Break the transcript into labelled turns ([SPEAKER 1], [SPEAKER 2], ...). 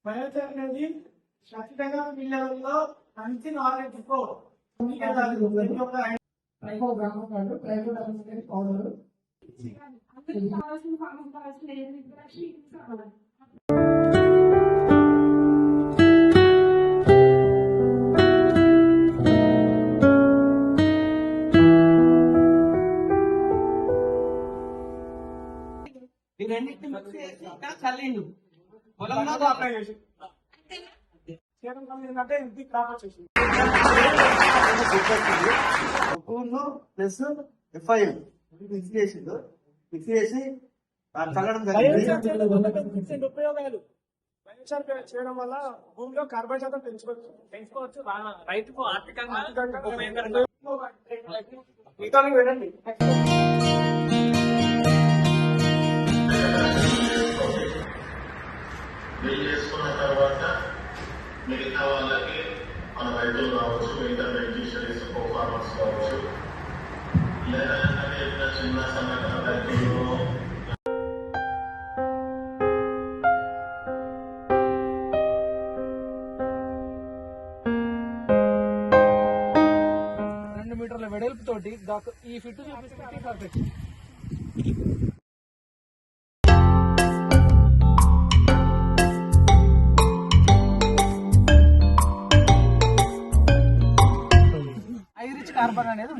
[SPEAKER 1] Biochar అనేది ఖచ్చితంగా పిల్లలలో మంచి నాలెడ్జ్ పౌడర్ ఈ రెండింటిని మిక్స్ చేసి చల్లిండు పొలంలో అప్లై చేసి చేయడం ఏంటంటే ఇంటికి క్రాప్ వచ్చేసి
[SPEAKER 2] ప్లస్ ఎఫ్ఐఎం మిక్స్ చేసిండు. మిక్స్ చేసి చల్లడం జరిగింది.
[SPEAKER 1] ఉపయోగాలు బయోచార్ చేయడం వల్ల భూమిలో కార్బన్ శాతం పెంచుకోవచ్చు రైతుకు ఆర్థికంగా వినండి.
[SPEAKER 3] బిల్ చేసుకున్న తర్వాత మిగతా వాళ్ళకి మన రైతులు కావచ్చు, మిగతా బెనిఫిషరీస్ ఫార్మర్స్ కావచ్చు, లేదా చిన్న సన్నకారు రైతులు
[SPEAKER 1] మీటర్ల వెడల్పుతోటి ఈ ఫిట్ చూపిస్తే పర్ఫెక్ట్. ఐరిచ్ కార్బన్ అనేది